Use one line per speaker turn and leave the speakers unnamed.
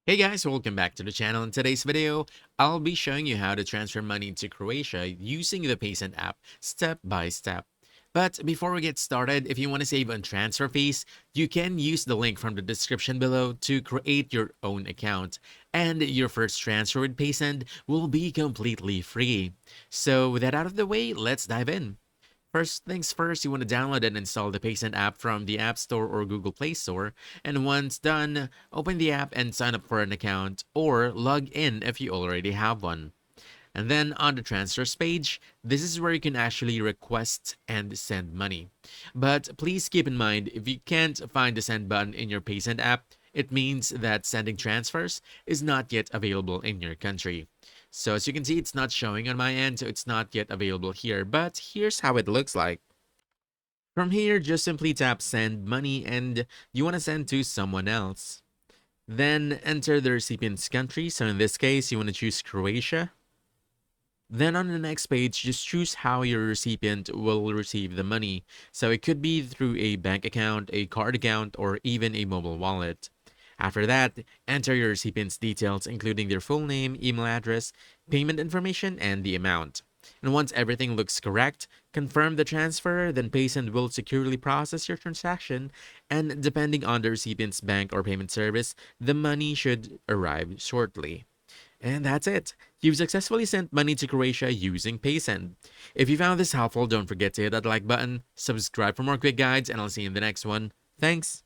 Hey guys, welcome back to the channel. In today's video, I'll be showing you how to transfer money to Croatia using the Paysend app step by step. But before we get started, if you want to save on transfer fees, you can use the link from the description below to create your own account. And your first transfer with Paysend will be completely free. So with that out of the way, let's dive in. First things first, you want to download and install the Paysend app from the App Store or Google Play Store. And once done, open the app and sign up for an account or log in if you already have one. And then on the transfers page, this is where you can actually request and send money. But please keep in mind, if you can't find the send button in your Paysend app, it means that sending transfers is not yet available in your country. So as you can see, it's not showing on my end, so it's not yet available here. But here's how it looks like. From here, just simply tap send money and you want to send to someone else. Then enter the recipient's country. So in this case, you want to choose Croatia. Then on the next page, just choose how your recipient will receive the money. So it could be through a bank account, a card account, or even a mobile wallet. After that, enter your recipient's details, including their full name, email address, payment information, and the amount. And once everything looks correct, confirm the transfer, then Paysend will securely process your transaction, and depending on the recipient's bank or payment service, the money should arrive shortly. And that's it. You've successfully sent money to Croatia using Paysend. If you found this helpful, don't forget to hit that like button, subscribe for more quick guides, and I'll see you in the next one. Thanks!